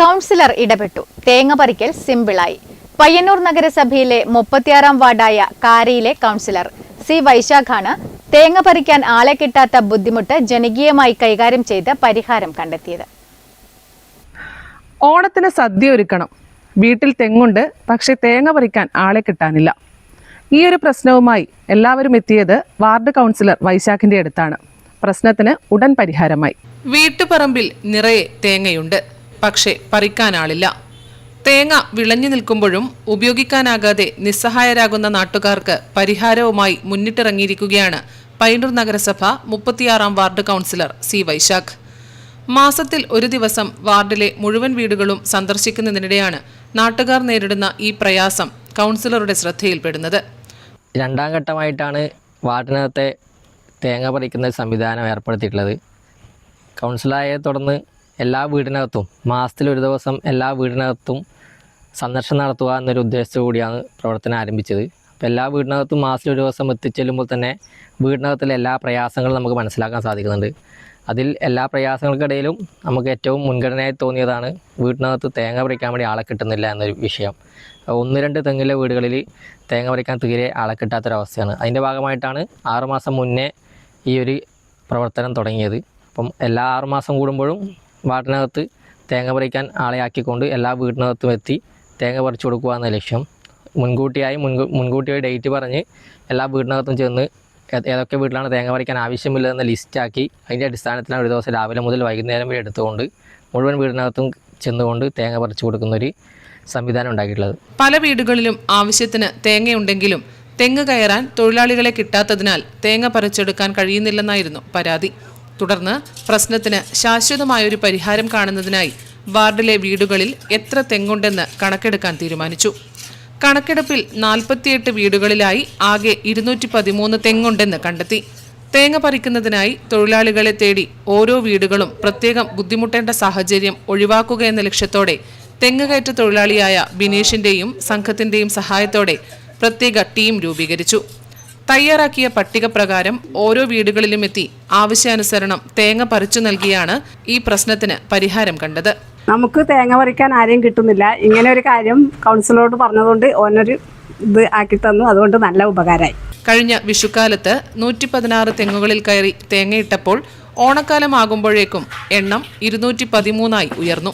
Councillor ഇടപെട്ടു. തേങ്ങ പറിക്കൽ സിമ്പിളായി. പയ്യന്നൂർ നഗരസഭയിലെ 36-ാം വാർഡായ കാരയിലെ കൗൺസിലർ സി വൈശാഖാണ് തേങ്ങ പറിക്കാൻ ആളെ കിട്ടാത്ത ബുദ്ധിമുട്ട് ജനകീയമായി കൈകാര്യം ചെയ്ത് പരിഹാരം കണ്ടെത്തിയത്. ഓണത്തിന് സദ്യ ഒരുക്കണം, വീട്ടിൽ തെങ്ങുണ്ട്, പക്ഷെ തേങ്ങ പറിക്കാൻ ആളെ കിട്ടാനില്ല. ഈ ഒരു പ്രശ്നവുമായി എല്ലാവരും എത്തിയത് വാർഡ് കൗൺസിലർ വൈശാഖിന്റെ അടുത്താണ്. പ്രശ്നത്തിന് ഉടൻ പരിഹാരമായി. വീട്ടുപറമ്പിൽ നിറയെ തേങ്ങയുണ്ട്, പക്ഷെ പറിക്കാൻ ആളില്ല. തേങ്ങ വിളഞ്ഞു നിൽക്കുമ്പോഴും ഉപയോഗിക്കാനാകാതെ നിസ്സഹായരാകുന്ന നാട്ടുകാർക്ക് പരിഹാരവുമായി മുന്നിട്ടിറങ്ങിയിരിക്കുകയാണ് പയ്യന്നൂർ നഗരസഭ 36-ാം വാർഡ് കൗൺസിലർ സി വൈശാഖ്. മാസത്തിൽ ഒരു ദിവസം വാർഡിലെ മുഴുവൻ വീടുകളും സന്ദർശിക്കുന്നതിനിടെയാണ് നാട്ടുകാർ നേരിടുന്ന ഈ പ്രയാസം കൗൺസിലറുടെ ശ്രദ്ധയിൽപ്പെടുന്നത്. രണ്ടാം ഘട്ടമായിട്ടാണ് വാർഡിനകത്തെ തേങ്ങ പറിക്കുന്ന സംവിധാനം ഏർപ്പെടുത്തിയിട്ടുള്ളത്. കൗൺസിലായെ തുടർന്ന് എല്ലാ വീടിനകത്തും മാസത്തിൽ ഒരു ദിവസം എല്ലാ വീടിനകത്തും സന്ദർശനം നടത്തുക എന്നൊരു ഉദ്ദേശത്തോടു കൂടിയാണ് പ്രവർത്തനം ആരംഭിച്ചത്. അപ്പോൾ എല്ലാ വീടിനകത്തും മാസത്തിൽ ഒരു ദിവസം എത്തിച്ചെല്ലുമ്പോൾ തന്നെ വീടിനകത്തിലെ എല്ലാ പ്രയാസങ്ങളും നമുക്ക് മനസ്സിലാക്കാൻ സാധിക്കുന്നുണ്ട്. അതിൽ എല്ലാ പ്രയാസങ്ങൾക്കിടയിലും നമുക്ക് ഏറ്റവും മുൻഗണനയായി തോന്നിയതാണ് വീടിനകത്ത് തേങ്ങ പറിക്കാൻ വേണ്ടി ആളെ കിട്ടുന്നില്ല എന്നൊരു വിഷയം. 1-2 തെങ്ങിലെ വീടുകളിൽ തേങ്ങ പറിക്കാൻ തീരെ ആളെ കിട്ടാത്തൊരവസ്ഥയാണ്. അതിൻ്റെ ഭാഗമായിട്ടാണ് 6 മാസം മുന്നേ ഈ ഒരു പ്രവർത്തനം തുടങ്ങിയത്. അപ്പം എല്ലാ 6 മാസം കൂടുമ്പോഴും വാർഡിനകത്ത് തേങ്ങ പറിക്കാൻ ആളെ ആക്കിക്കൊണ്ട് എല്ലാ വീടിനകത്തും എത്തി തേങ്ങ പറിച്ചു കൊടുക്കുക എന്ന ലക്ഷ്യം. മുൻകൂട്ടിയായി ഡേറ്റ് പറഞ്ഞ് എല്ലാ വീടിനകത്തും ചെന്ന് ഏതൊക്കെ വീട്ടിലാണ് തേങ്ങ പറിക്കാൻ ആവശ്യമില്ലതെന്ന ലിസ്റ്റാക്കി അതിൻ്റെ അടിസ്ഥാനത്തിലാണ് ഒരു ദിവസം രാവിലെ മുതൽ വൈകുന്നേരം വരെ എടുത്തുകൊണ്ട് മുഴുവൻ വീടിനകത്തും ചെന്നുകൊണ്ട് തേങ്ങ പറിച്ചു കൊടുക്കുന്നൊരു സംവിധാനം ഉണ്ടാക്കിയിട്ടുള്ളത്. പല വീടുകളിലും ആവശ്യത്തിന് തേങ്ങയുണ്ടെങ്കിലും തെങ്ങ് കയറാൻ തൊഴിലാളികളെ കിട്ടാത്തതിനാൽ തേങ്ങ പറിച്ചെടുക്കാൻ കഴിയുന്നില്ലെന്നായിരുന്നു പരാതി. തുടർന്ന് പ്രശ്നത്തിന് ശാശ്വതമായൊരു പരിഹാരം കാണുന്നതിനായി വാർഡിലെ വീടുകളിൽ എത്ര തെങ്ങുണ്ടെന്ന് കണക്കെടുക്കാൻ തീരുമാനിച്ചു. കണക്കെടുപ്പിൽ 48 വീടുകളിലായി ആകെ 213 തെങ്ങുണ്ടെന്ന് കണ്ടെത്തി. തേങ്ങ പറിക്കുന്നതിനായി തൊഴിലാളികളെ തേടി ഓരോ വീടുകളും പ്രത്യേകം ബുദ്ധിമുട്ടേണ്ട സാഹചര്യം ഒഴിവാക്കുക എന്ന ലക്ഷ്യത്തോടെ തെങ്ങുകയറ്റ തൊഴിലാളിയായ ബിനീഷിന്റെയും സംഘത്തിന്റെയും സഹായത്തോടെ പ്രത്യേക ടീം രൂപീകരിച്ചു. തയ്യാറാക്കിയ പട്ടിക പ്രകാരം ഓരോ വീടുകളിലും എത്തി ആവശ്യാനുസരണം തേങ്ങ പറിച്ചു നൽകിയാണ് ഈ പ്രശ്നത്തിന് പരിഹാരം കണ്ടത്. നമുക്ക് തേങ്ങ പറിക്കാൻ ആരെയും കിട്ടുന്നില്ല. ഇങ്ങനെ ഒരു കാര്യം കൗൺസിലറോട് പറഞ്ഞതുകൊണ്ട് ഓനൊരു ഇത് ആക്കി തന്നു. അതുകൊണ്ട് നല്ല ഉപകാരമായി. കഴിഞ്ഞ വിഷുക്കാലത്ത് 116 തെങ്ങുകളിൽ കയറി തേങ്ങയിട്ടപ്പോൾ ഓണക്കാലമാകുമ്പോഴേക്കും എണ്ണം 213 ഉയർന്നു.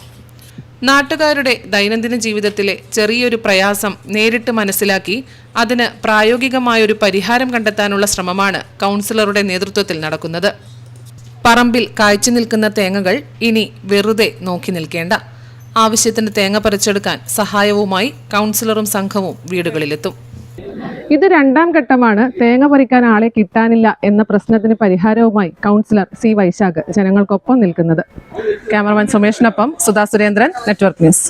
നാട്ടുകാരുടെ ദൈനംദിന ജീവിതത്തിലെ ചെറിയൊരു പ്രയാസം നേരിട്ട് മനസ്സിലാക്കി അതിന് പ്രായോഗികമായൊരു പരിഹാരം കണ്ടെത്താനുള്ള ശ്രമമാണ് കൗൺസിലറുടെ നേതൃത്വത്തിൽ നടക്കുന്നത്. പറമ്പിൽ കായ്ച്ചു നിൽക്കുന്ന തേങ്ങകൾ ഇനി വെറുതെ നോക്കി നിൽക്കേണ്ട. ആവശ്യത്തിന് തേങ്ങ പറിച്ചെടുക്കാൻ സഹായവുമായി കൗൺസിലറും സംഘവും വീടുകളിലെത്തും. ഇത് 2ാം ഘട്ടമാണ്. തേങ്ങ പറിക്കാൻ ആളെ കിട്ടാനില്ല എന്ന പ്രശ്നത്തിന് പരിഹാരവുമായി കൗൺസിലർ സി വൈശാഖ് ജനങ്ങൾക്കൊപ്പം നിൽക്കുന്നത്. ക്യാമറമാൻ സുമേഷിനൊപ്പം സുധാ സുരേന്ദ്രൻ, നെറ്റ്വർക്ക് ന്യൂസ്.